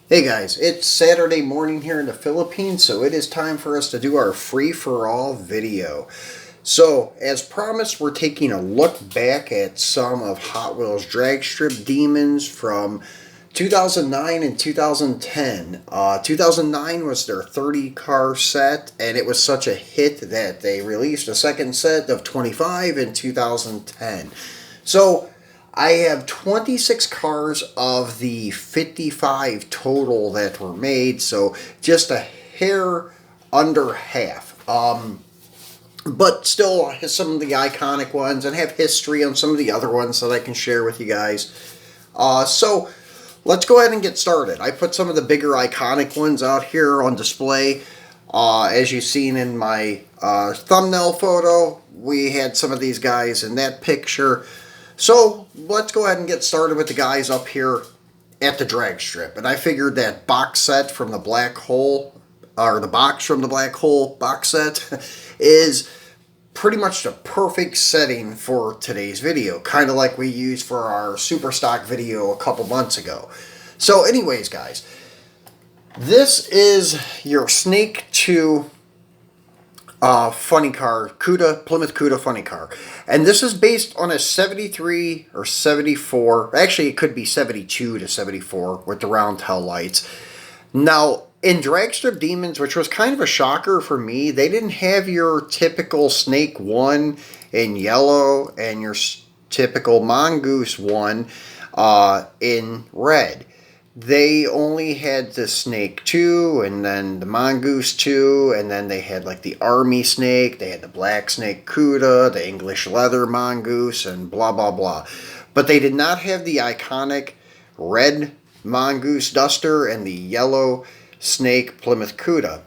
Hey guys, it's Saturday morning here in the Philippines, so it is time for us to do our free-for-all video. So, as promised, we're taking a look back at some of Hot Wheels Dragstrip Demons from 2009 and 2010. 2009 was their 30-car set, and it was such a hit that they released a second set of 25 in 2010. So, I have 26 cars of the 55 total that were made, so just a hair under half. But still has some of the iconic ones and have history on some of the other ones that I can share with you guys. So let's go ahead and get started. I put some of the bigger iconic ones out here on display. As you've seen in my thumbnail photo, we had some of these guys in that picture. So let's go ahead and get started with the guys up here at the drag strip. And I figured that box set from the Black Hole, or the box from the Black Hole box set, is pretty much the perfect setting for today's video. Kind of like we used for our super stock video a couple months ago. So anyways, guys, this is your Snake 2 funny car, Plymouth Cuda funny car. And this is based on a 73 or 74, actually it could be 72 to 74 with the round tail lights. Now, in Dragstrip Demons, which was kind of a shocker for me, they didn't have your typical Snake 1 in yellow and your typical Mongoose 1 in red. They only had the Snake 2 and then the Mongoose 2, and then they had like the Army Snake, they had the Black Snake Cuda, the English Leather Mongoose, and blah blah blah. But they did not have the iconic red Mongoose Duster and the yellow Snake Plymouth Cuda,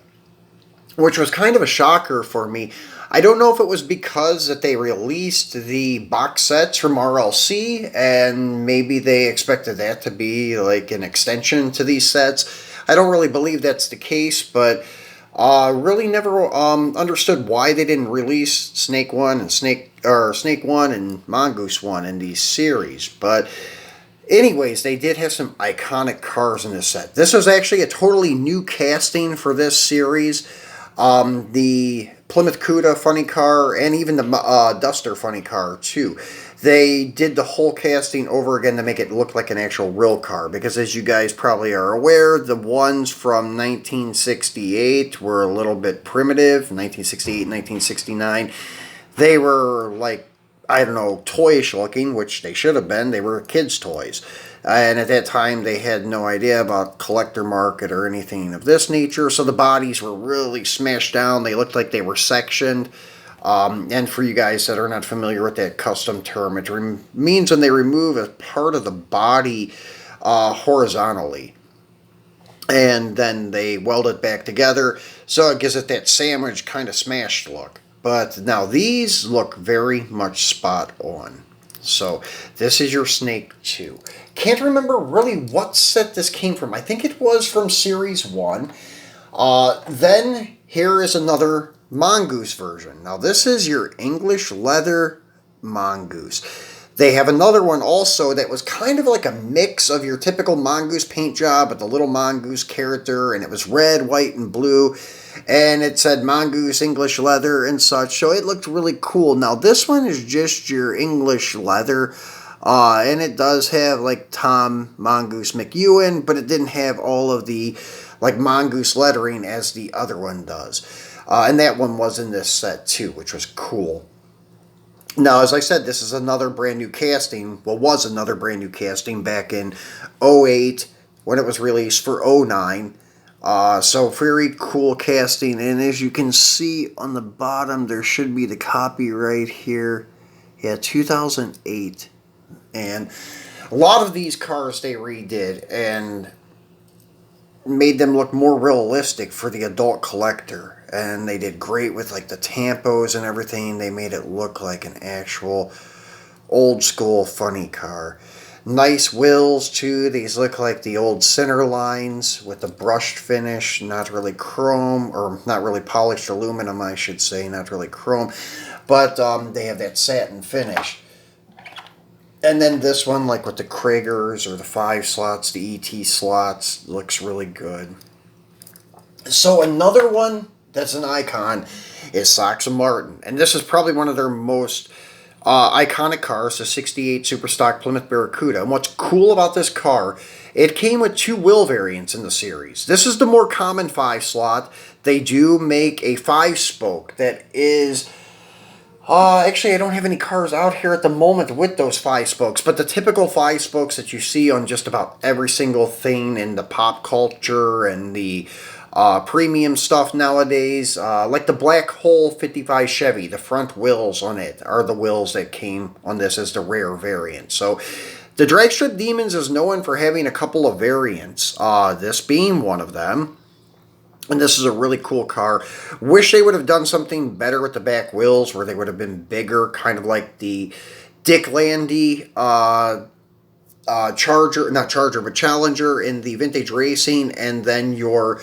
which was kind of a shocker for me. I don't know if it was because that they released the box sets from RLC and maybe they expected that to be like an extension to these sets. I don't really believe that's the case, but really never understood why they didn't release Snake 1 and Snake 1 and Mongoose 1 in these series. But anyways, they did have some iconic cars in this set. This was actually a totally new casting for this series. The Plymouth Cuda funny car and even the Duster funny car too. They did the whole casting over again to make it look like an actual real car, because as you guys probably are aware, the ones from 1968 were a little bit primitive. 1968 and 1969, they were like, I don't know, toyish looking, which they should have been. They were kids' toys. And at that time, they had no idea about collector market or anything of this nature. So the bodies were really smashed down. They looked like they were sectioned. And for you guys that are not familiar with that custom term, it means when they remove a part of the body horizontally. And then they weld it back together. So it gives it that sandwich kind of smashed look. But now these look very much spot on. So this is your Snake 2. Can't remember really what set this came from. I think it was from Series 1. Then here is another Mongoose version. Now this is your English Leather Mongoose. They have another one also that was kind of like a mix of your typical Mongoose paint job with the little Mongoose character, and it was red, white, and blue. And it said Mongoose English Leather and such, so it looked really cool. Now this one is just your English Leather, and it does have like Tom Mongoose McEwen, but it didn't have all of the like Mongoose lettering as the other one does. And that one was in this set too, which was cool. Now, as I said, this is another brand new casting. Well, was another brand new casting back in 08 when it was released for 09. So very cool casting, and as you can see on the bottom, there should be the copy right here. Yeah, 2008. And a lot of these cars they redid and made them look more realistic for the adult collector. And they did great with like the tampos and everything. They made it look like an actual old school funny car. Nice wheels too. These look like the old center lines with the brushed finish, not really chrome, or not really polished aluminum, I should say, not really chrome, but they have that satin finish. And then this one, like with the Kragers or the 5 slots, the ET slots, looks really good. So another one that's an icon is Sox and Martin. And this is probably one of their most iconic cars, the 68 Superstock Plymouth Barracuda. And what's cool about this car, it came with 2 wheel variants in the series. This is the more common 5 slot. They do make a 5-spoke that is... actually, I don't have any cars out here at the moment with those 5 spokes, but the typical 5 spokes that you see on just about every single thing in the pop culture and the premium stuff nowadays, like the Black Hole 55 Chevy, the front wheels on it are the wheels that came on this as the rare variant. So the Dragstrip Demons is known for having a couple of variants, this being one of them. And this is a really cool car. Wish they would have done something better with the back wheels where they would have been bigger, kind of like the Dick Landy Charger, not Charger, but Challenger in the Vintage Racing, and then your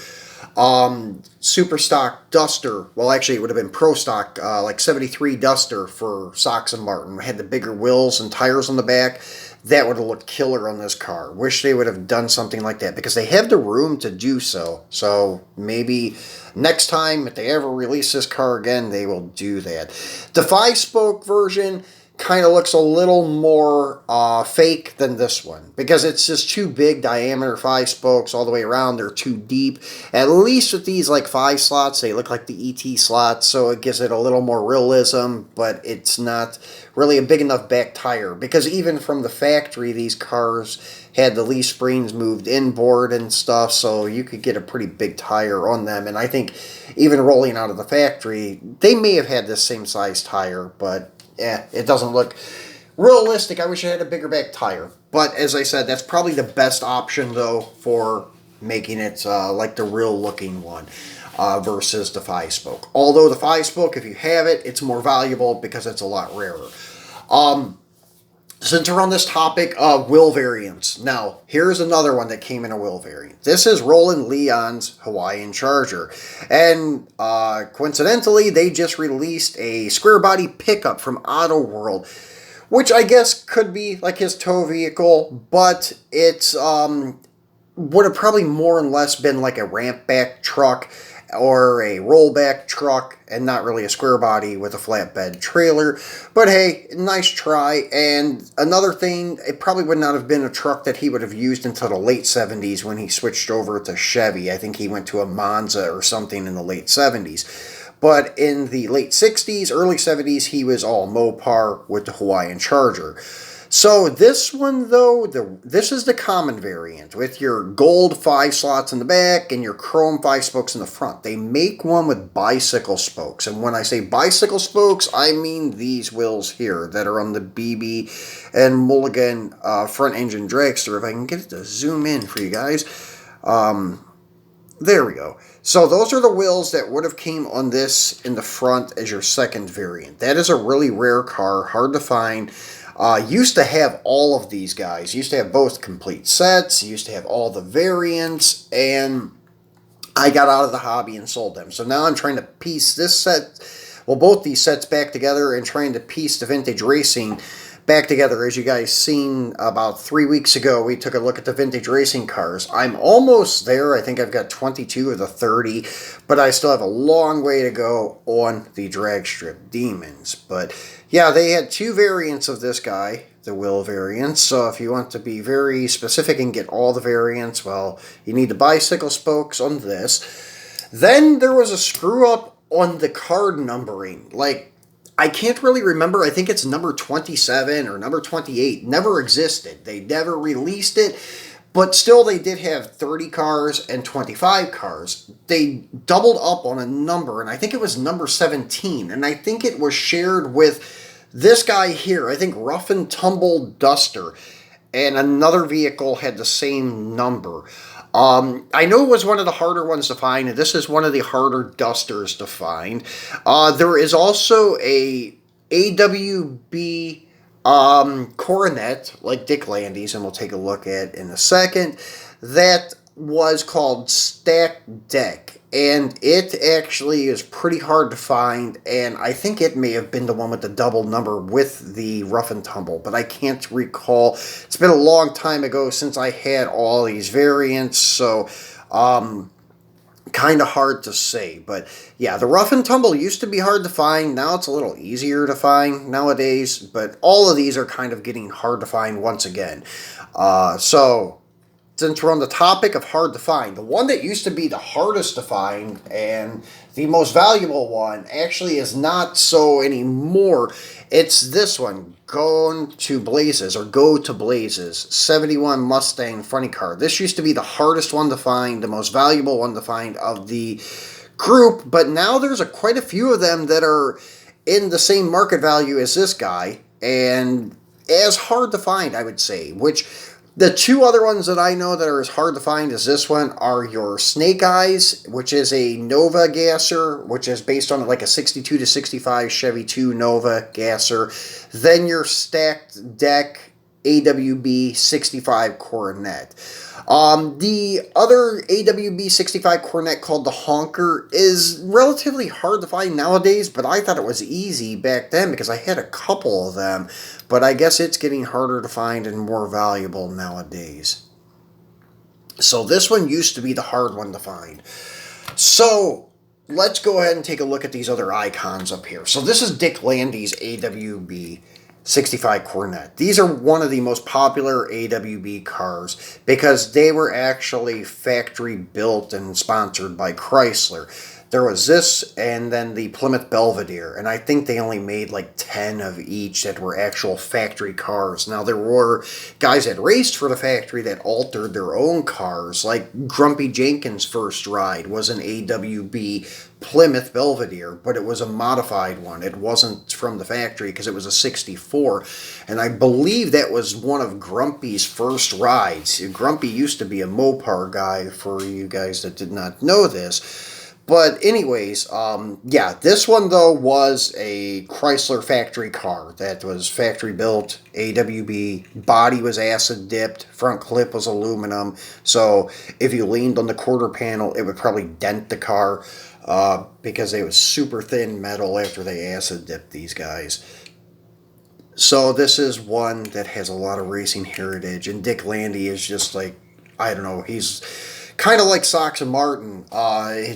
Super Stock Duster. Well, actually, it would have been Pro Stock, like 73 Duster for Sox and Martin. It had the bigger wheels and tires on the back. That would have looked killer on this car. Wish they would have done something like that because they have the room to do so. So maybe next time, if they ever release this car again, they will do that. The 5-spoke version kind of looks a little more fake than this one because it's just 2 big diameter 5 spokes all the way around. They're too deep. At least with these like 5 slots, they look like the ET slots, so it gives it a little more realism, but it's not really a big enough back tire because even from the factory, these cars had the leaf springs moved inboard and stuff, so you could get a pretty big tire on them. And I think even rolling out of the factory, they may have had this same size tire, but yeah, it doesn't look realistic. I wish I had a bigger back tire. But as I said, that's probably the best option, though, for making it like the real looking one versus the 5-spoke. Although the 5-spoke, if you have it, it's more valuable because it's a lot rarer. Since we're on this topic of wheel variants, now here's another one that came in a wheel variant. This is Roland Leon's Hawaiian Charger, and coincidentally, they just released a square body pickup from Auto World, which I guess could be like his tow vehicle, but it's would have probably more or less been like a ramp back truck or a rollback truck and not really a square body with a flatbed trailer. But hey, nice try. And another thing, it probably would not have been a truck that he would have used until the late 70s when he switched over to Chevy. I think he went to a Monza or something in the late 70s. But in the late 60s, early 70s, he was all Mopar with the Hawaiian Charger. So this one, though, this is the common variant with your gold 5 slots in the back and your chrome 5 spokes in the front. They make one with bicycle spokes. And when I say bicycle spokes, I mean these wheels here that are on the BB and Mulligan front engine dragster. If I can get it to zoom in for you guys. There we go. So those are the wheels that would have came on this in the front as your second variant. That is a really rare car, hard to find. Used to have all of these guys. Used to have both complete sets. Used to have all the variants. And I got out of the hobby and sold them. So now I'm trying to piece this set, well, both these sets back together and trying to piece the vintage racing back together. As you guys seen about 3 weeks ago, we took a look at the vintage racing cars. I'm almost there. I think I've got 22 of the 30, but I still have a long way to go on the Dragstrip Demons. But yeah, they had 2 variants of this guy, the wheel variants. So if you want to be very specific and get all the variants, well, you need the bicycle spokes on this. Then there was a screw up on the card numbering. Like, I can't really remember. I think it's number 27 or number 28. Never existed. They never released it. But still, they did have 30 cars and 25 cars. They doubled up on a number, and I think it was number 17. And I think it was shared with this guy here. I think Rough and Tumble Duster. And another vehicle had the same number. I know it was one of the harder ones to find, and this is one of the harder Dusters to find. There is also a AWB Coronet, like Dick Landy's, and we'll take a look at in a second, that was called Stack Deck. and it actually is pretty hard to find, and I think it may have been the one with the double number with the rough and tumble, but I can't recall. It's been a long time ago since I had all these variants, so kind of hard to say. But yeah, the rough and tumble used to be hard to find. Now it's a little easier to find nowadays, but all of these are kind of getting hard to find once again. So since we're on the topic of hard to find, the one that used to be the hardest to find and the most valuable one actually is not so anymore. It's this one, Go to Blazes, 71 Mustang Funny Car. This used to be the hardest one to find, the most valuable one to find of the group, but now there's quite a few of them that are in the same market value as this guy, and as hard to find, I would say, which the two other ones that I know that are as hard to find as this one are your Snake Eyes, which is a Nova gasser, which is based on like a 62 to 65 Chevy 2 Nova gasser. Then your stacked deck AWB 65 Coronet. The other AWB 65 Cornet called the Honker is relatively hard to find nowadays, but I thought it was easy back then because I had a couple of them. But I guess it's getting harder to find and more valuable nowadays. So this one used to be the hard one to find. So let's go ahead and take a look at these other icons up here. So this is Dick Landy's AWB 65 Cornet. These are one of the most popular AWB cars because they were actually factory built and sponsored by Chrysler. There was this and then the Plymouth Belvedere, and I think they only made like 10 of each that were actual factory cars. Now, there were guys that raced for the factory that altered their own cars, like Grumpy Jenkins' first ride was an AWB Plymouth Belvedere, but it was a modified one. It wasn't from the factory because it was a 64, and I believe that was one of Grumpy's first rides. Grumpy used to be a Mopar guy, for you guys that did not know this. But anyways, yeah, this one, though, was a Chrysler factory car that was factory built, AWB, body was acid dipped, front clip was aluminum, so if you leaned on the quarter panel, it would probably dent the car because it was super thin metal after they acid dipped these guys. So this is one that has a lot of racing heritage, and Dick Landy is just like, I don't know, he's kind of like Sox and Martin,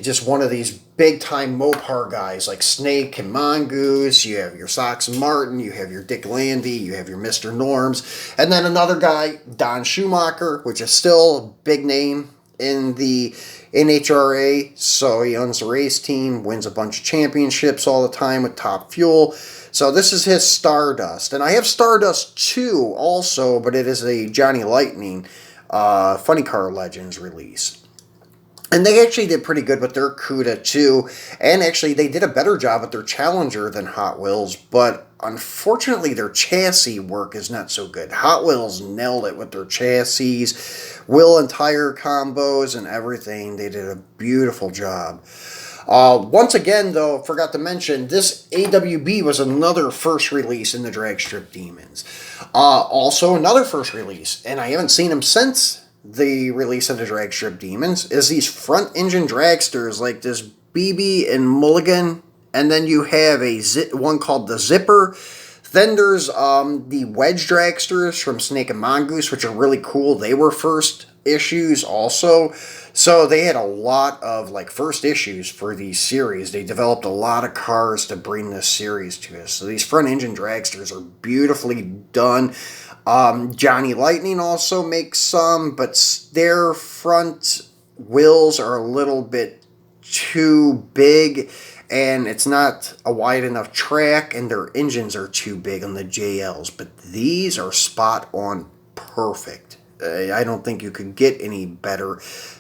just one of these big-time Mopar guys like Snake and Mongoose. You have your Sox and Martin, you have your Dick Landy, you have your Mr. Norms, and then another guy, Don Schumacher, which is still a big name in the NHRA, so he owns the race team, wins a bunch of championships all the time with Top Fuel. So this is his Stardust, and I have Stardust 2 also, but it is a Johnny Lightning Funny Car Legends release. And they actually did pretty good with their CUDA too, and actually they did a better job with their Challenger than Hot Wheels, but unfortunately their chassis work is not so good. Hot Wheels nailed it with their chassis, wheel and tire combos and everything. They did a beautiful job. Once again, though, forgot to mention, this AWB was another first release in the Dragstrip Demons. Also, another first release, and I haven't seen them since the release of the Dragstrip Demons, is these front-engine dragsters like this BB and Mulligan, and then you have one called the Zipper. Then there's the Wedge Dragsters from Snake and Mongoose, which are really cool. They were first issues also. So they had a lot of like first issues for these series. They developed a lot of cars to bring this series to us. So these front engine dragsters are beautifully done. Johnny Lightning also makes some, but their front wheels are a little bit too big, and it's not a wide enough track, and their engines are too big on the JLs. But these are spot on perfect. I don't think you could get any better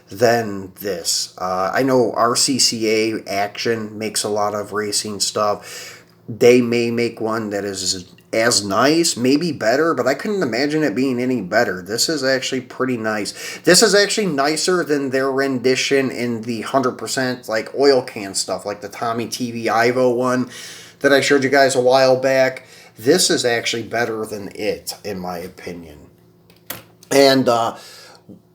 than this. I know RCCA Action makes a lot of racing stuff. They may make one that is as nice, maybe better, but I couldn't imagine it being any better. This is actually pretty nice. This is actually nicer than their rendition in the 100% like oil can stuff, like the Tommy TV Ivo one that I showed you guys a while back. This is actually better than it, in my opinion. And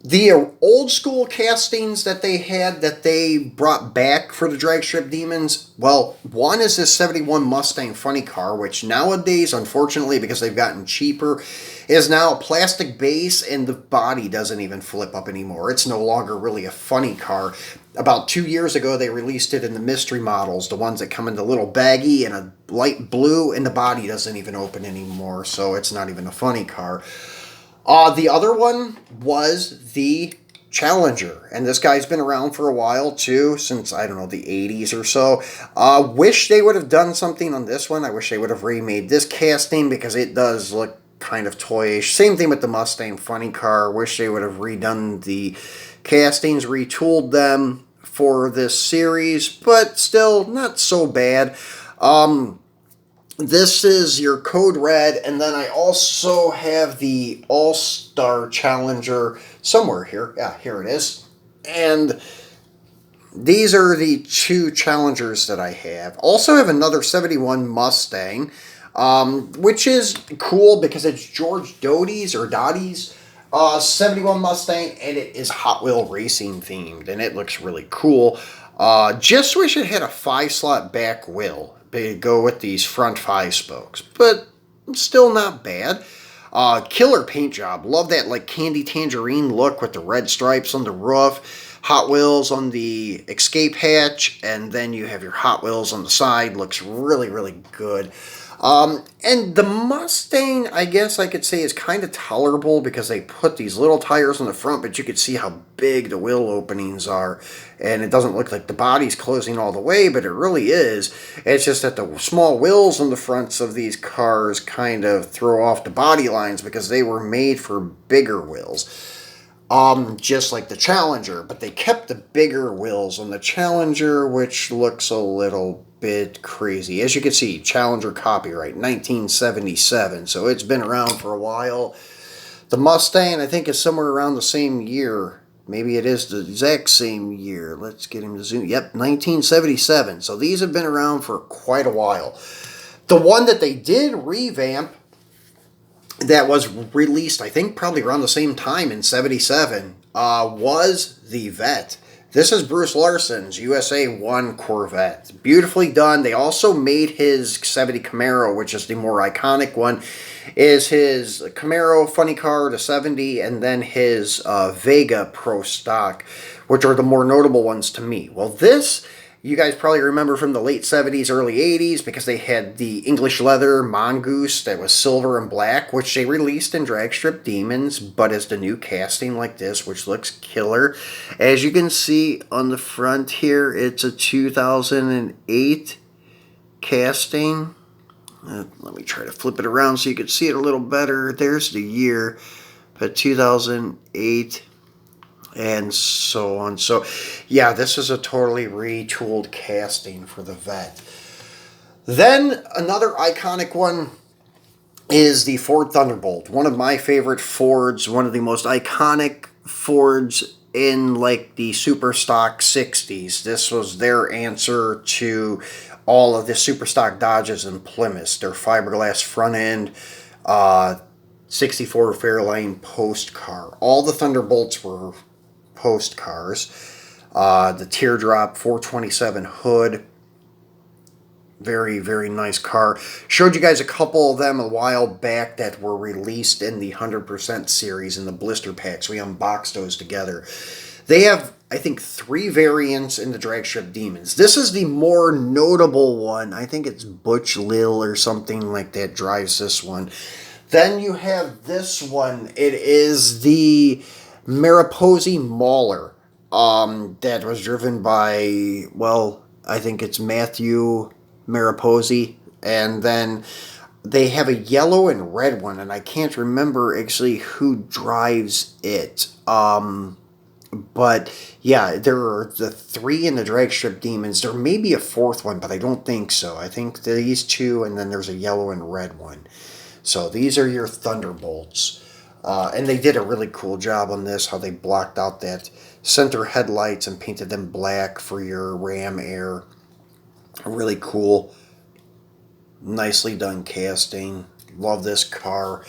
The old school castings that they had that they brought back for the Dragstrip Demons, well, one is this 71 Mustang Funny Car, which nowadays, unfortunately, because they've gotten cheaper, is now a plastic base and the body doesn't even flip up anymore. It's no longer really a funny car. About 2 years ago, they released it in the mystery models, the ones that come in the little baggie and a light blue, and the body doesn't even open anymore, so it's not even a funny car. The other one was the Challenger, and this guy's been around for a while too, since, I don't know, the 80s or so. Wish they would have done something on this one. I wish they would have remade this casting because it does look kind of toyish. Same thing with the Mustang Funny Car. Wish they would have redone the castings, retooled them for this series, but still not so bad. This is your Code Red, and then I also have the All-Star Challenger somewhere here. Yeah, here it is. And these are the two Challengers that I have. Also have another 71 Mustang, which is cool because it's George Doty's 71 Mustang, and it is Hot Wheel Racing themed, and it looks really cool. Just wish it had a 5-slot back wheel. Go with these front 5 spokes, but still not bad. Killer paint job. Love that like candy tangerine look with the red stripes on the roof. Hot Wheels on the escape hatch, and then you have your Hot Wheels on the side. Looks really, really good. And the Mustang, I guess I could say, is kind of tolerable because they put these little tires on the front, but you could see how big the wheel openings are. And it doesn't look like the body's closing all the way, but it really is. It's just that the small wheels on the fronts of these cars kind of throw off the body lines because they were made for bigger wheels. Just like the Challenger, but they kept the bigger wheels on the Challenger, which looks a little bit crazy. As you can see, Challenger copyright, 1977, so it's been around for a while. The Mustang, I think, is somewhere around the same year. Maybe it is the exact same year. Let's get him to zoom. Yep, 1977. So these have been around for quite a while. The one that they did revamp that was released, I think, probably around the same time in 77, was the Vet. This is Bruce Larson's USA 1 Corvette. Beautifully done. They also made his 70 Camaro, which is the more iconic one, is his Camaro Funny Car, the 70, and then his Vega Pro Stock, which are the more notable ones to me. Well, this, you guys probably remember from the late 70s, early 80s, because they had the English leather Mongoose that was silver and black, which they released in Dragstrip Demons, but as the new casting like this, which looks killer. As you can see on the front here, it's a 2008 casting. Let me try to flip it around so you can see it a little better. There's the year, but 2008. And so on. So, yeah, this is a totally retooled casting for the Vet. Then, another iconic one is the Ford Thunderbolt. One of my favorite Fords, one of the most iconic Fords in, like, the super stock 60s. This was their answer to all of the super stock Dodges and Plymouths. Their fiberglass front end, 64 Fairlane post car. All the Thunderbolts were post cars. The teardrop 427 hood, very, very nice car. Showed you guys a couple of them a while back that were released in the 100% series in the blister packs. We unboxed those together. They have, I think, 3 variants in the Dragstrip Demons. This is the more notable one. I think it's Butch Lil or something like that drives this one. Then you have this one. It is the Mariposa Mauler, that was driven by, well, I think it's Matthew Mariposa, and then they have a yellow and red one, and I can't remember actually who drives it, but yeah, there are the 3 in the Dragstrip Demons. There may be a 4th one, but I don't think so. I think these 2, and then there's a yellow and red one. So these are your Thunderbolts. And they did a really cool job on this, how they blocked out that center headlights and painted them black for your ram air. Really cool. Nicely done casting. Love this car.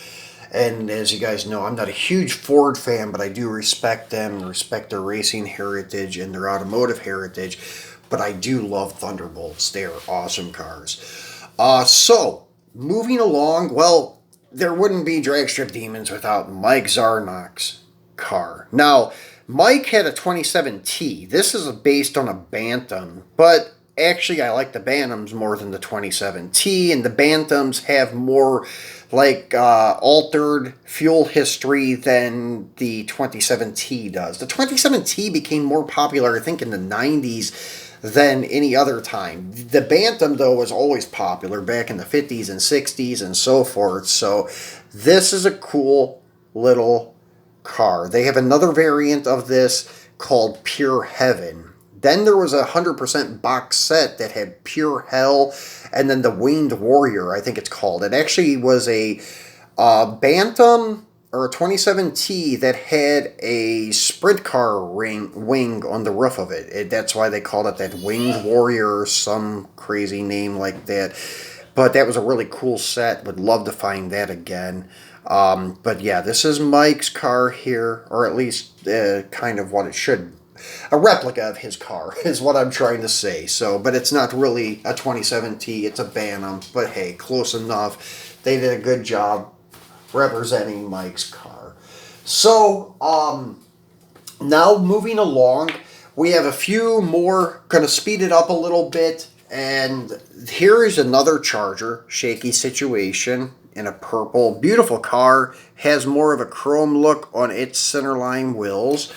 And as you guys know, I'm not a huge Ford fan, but I do respect them, respect their racing heritage and their automotive heritage. But I do love Thunderbolts. They are awesome cars. So, moving along, well, there wouldn't be Dragstrip Demons without Mike Zarnox car. Now, Mike had a 27T. This is based on a Bantam, but actually I like the Bantams more than the 27T, and the Bantams have more like altered fuel history than the 27T does. The 27T became more popular, I think, in the 90s than any other time. The Bantam, though, was always popular back in the 50s and 60s and so forth. So this is a cool little car. They have another variant of this called Pure Heaven. Then there was a 100% box set that had Pure Hell, and then the Winged Warrior, I think it's called. It actually was a Bantam or a 27T that had a sprint car wing on the roof of it. That's why they called it that Winged Warrior or some crazy name like that. But that was a really cool set. Would love to find that again. But yeah, this is Mike's car here, or at least kind of what it should. A replica of his car is what I'm trying to say. So, but it's not really a 27T. It's a Bantam. But hey, close enough. They did a good job representing Mike's car. So, now moving along, we have a few more, going to speed it up a little bit, and here is another Charger, shaky situation, in a purple, beautiful car, has more of a chrome look on its centerline wheels,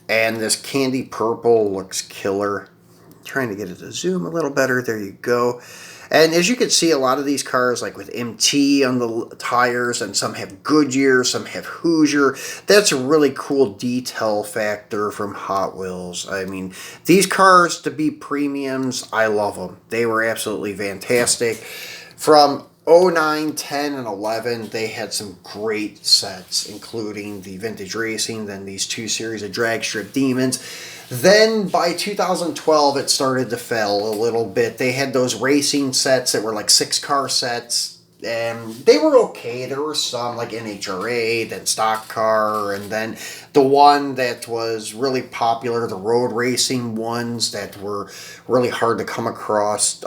and this candy purple looks killer. I'm trying to get it to zoom a little better, there you go. And as you can see, a lot of these cars, like with MT on the tires, and some have Goodyear, some have Hoosier. That's a really cool detail factor from Hot Wheels. I mean, these cars, to be premiums, I love them. They were absolutely fantastic. From 09, 10, and 11, they had some great sets, including the Vintage Racing, then these two series of Dragstrip Demons. Then by 2012, it started to fail a little bit. They had those racing sets that were like 6-car sets, and they were okay. There were some like NHRA, then Stock Car, and then the one that was really popular, the road racing ones that were really hard to come across.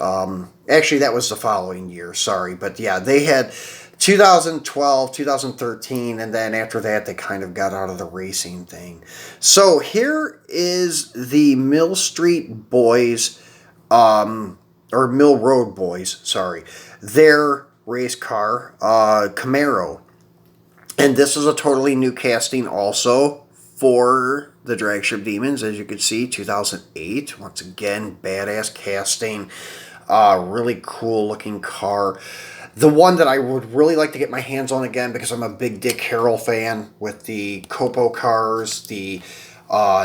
Actually, that was the following year, sorry. But yeah, they had 2012, 2013, and then after that, they kind of got out of the racing thing. So here is the Mill Street Boys, or Mill Road Boys, sorry, their race car, Camaro. And this is a totally new casting also for the Dragstrip Demons, as you can see, 2008. Once again, badass casting, really cool looking car. The one that I would really like to get my hands on again, because I'm a big Dick Harrell fan, with the Copo cars, the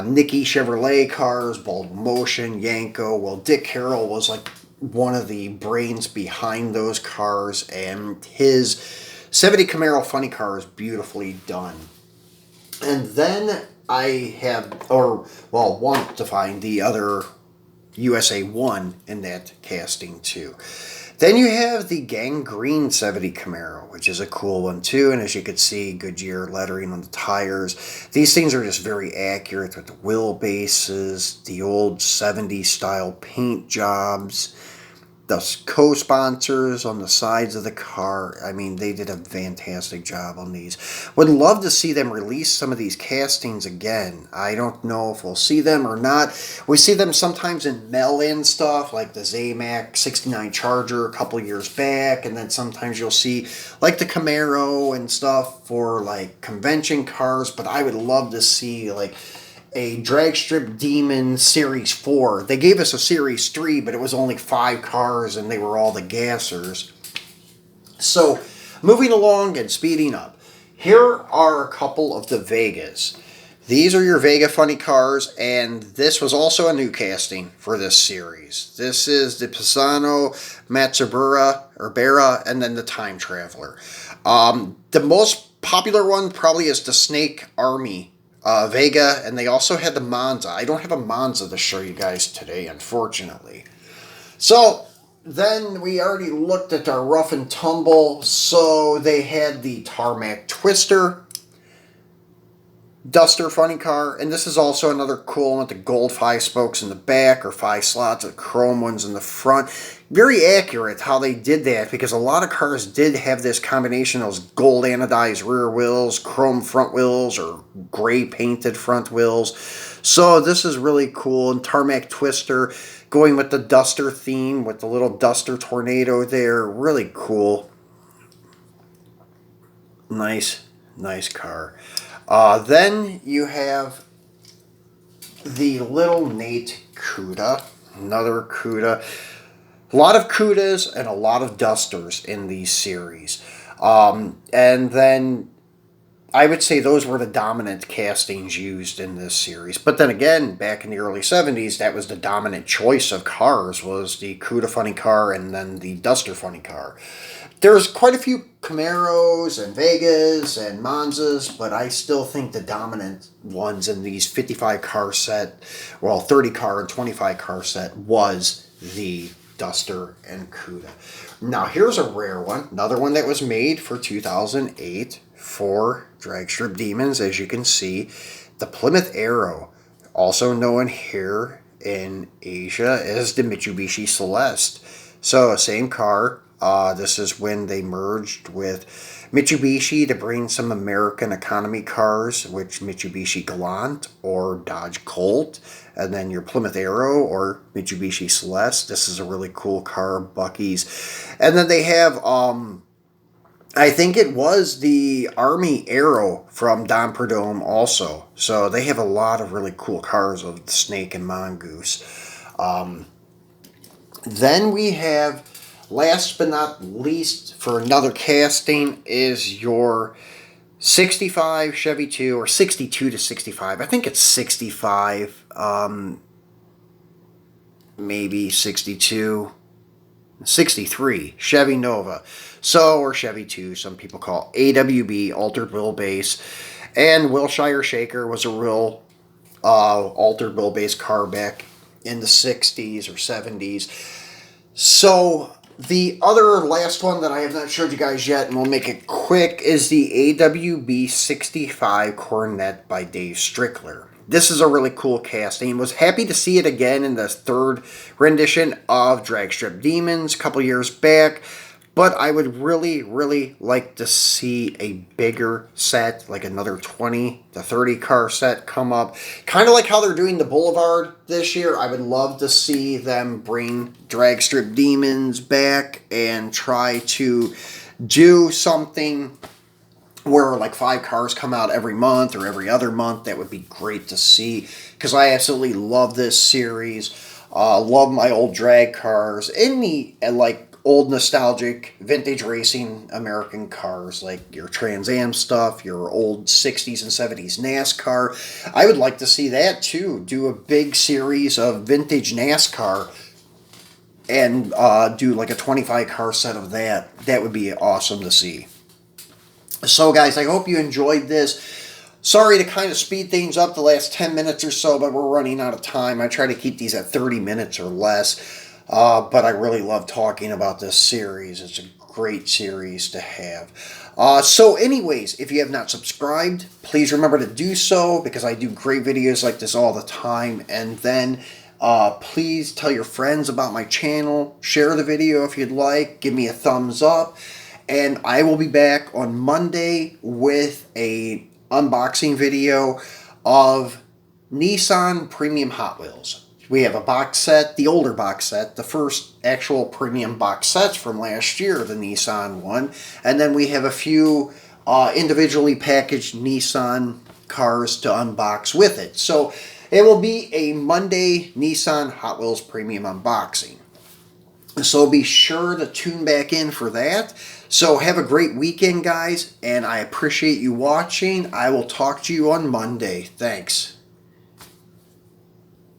Nicky Chevrolet cars, Bold Motion, Yanko. Well, Dick Harrell was like one of the brains behind those cars, and his 70 Camaro Funny Car is beautifully done. And then I have, or well, want to find the other USA 1 in that casting too. Then you have the Gangrene 70 Camaro, which is a cool one too. And as you can see, Goodyear lettering on the tires. These things are just very accurate with the wheelbases, the old 70s style paint jobs, the co-sponsors on the sides of the car. I mean, they did a fantastic job on these. Would love to see them release some of these castings again. I don't know if we'll see them or not. We see them sometimes in mail-in stuff, like the Zamac 69 Charger a couple years back, and then sometimes you'll see like the Camaro and stuff for like convention cars, but I would love to see like a Dragstrip Demon Series 4. They gave us a Series 3, but it was only 5 cars, and they were all the gassers. So, moving along and speeding up. Here are a couple of the Vegas. These are your Vega Funny Cars, and this was also a new casting for this series. This is the Pisano, Matsubara, or Bera, and then the Time Traveler. The most popular one probably is the Snake Army Vega, and they also had the Monza. I don't have a Monza to show you guys today, unfortunately. So, then we already looked at our rough and tumble. So they had the Tarmac Twister, Duster Funny Car, and this is also another cool one with the gold 5 spokes in the back or 5 slots, the chrome ones in the front. Very accurate how they did that, because a lot of cars did have this combination of those gold anodized rear wheels, chrome front wheels, or gray painted front wheels. So this is really cool. And Tarmac Twister going with the Duster theme with the little Duster tornado there. Really cool. Nice car. Then you have the little Nate Cuda, another Cuda. A lot of Cudas and a lot of Dusters in these series. And then I would say those were the dominant castings used in this series. But then again, back in the early 70s, that was the dominant choice of cars, was the Cuda Funny Car and then the Duster Funny Car. There's quite a few Camaros and Vegas and Monzas, but I still think the dominant ones in these 55 car set, well, 30 car and 25 car set, was the Duster and Cuda. Now here's a rare one, another one that was made for 2008 for Dragstrip Demons, as you can see, the Plymouth Arrow, also known here in Asia as the Mitsubishi Celeste. So same car. This is when they merged with Mitsubishi to bring some American economy cars, which Mitsubishi Galant or Dodge Colt, and then your Plymouth Arrow or Mitsubishi Celeste. This is a really cool car, Bucky's. And then they have, I think it was the Army Arrow from Don Perdome also. So they have a lot of really cool cars of the Snake and Mongoose. Then we have, last but not least, for another casting, is your 65 Chevy 2, or 62 to 65. I think it's 65, maybe 62, 63, Chevy Nova. So, or Chevy 2, some people call AWB, altered wheelbase. And Wilshire Shaker was a real altered wheelbase car back in the 60s or 70s. So the other last one that I have not showed you guys yet, and we'll make it quick, is the AWB 65 Cornet by Dave Strickler. This is a really cool casting. Was happy to see it again in the third rendition of Dragstrip Demons a couple years back. But I would really like to see a bigger set, like another 20 to 30 car set come up. Kind of like how they're doing the Boulevard this year. I would love to see them bring Dragstrip Demons back and try to do something where like 5 cars come out every month or every other month. That would be great to see, because I absolutely love this series. Love my old drag cars. Any, like, old nostalgic vintage racing American cars, like your Trans Am stuff, your old 60s and 70s NASCAR. I would like to see that too. Do a big series of vintage NASCAR and do like a 25 car set of that. That would be awesome to see. So guys, I hope you enjoyed this. Sorry to kind of speed things up the last 10 minutes or so, but we're running out of time. I try to keep these at 30 minutes or less. But I really love talking about this series. It's a great series to have. So anyways, if you have not subscribed, please remember to do so, because I do great videos like this all the time. And then please tell your friends about my channel. Share the video if you'd like. Give me a thumbs up. And I will be back on Monday with a unboxing video of Nissan Premium Hot Wheels. We have a box set, the older box set, the first actual premium box sets from last year, the Nissan one. And then we have a few individually packaged Nissan cars to unbox with it. So it will be a Monday Nissan Hot Wheels Premium unboxing. So be sure to tune back in for that. So have a great weekend, guys, and I appreciate you watching. I will talk to you on Monday. Thanks.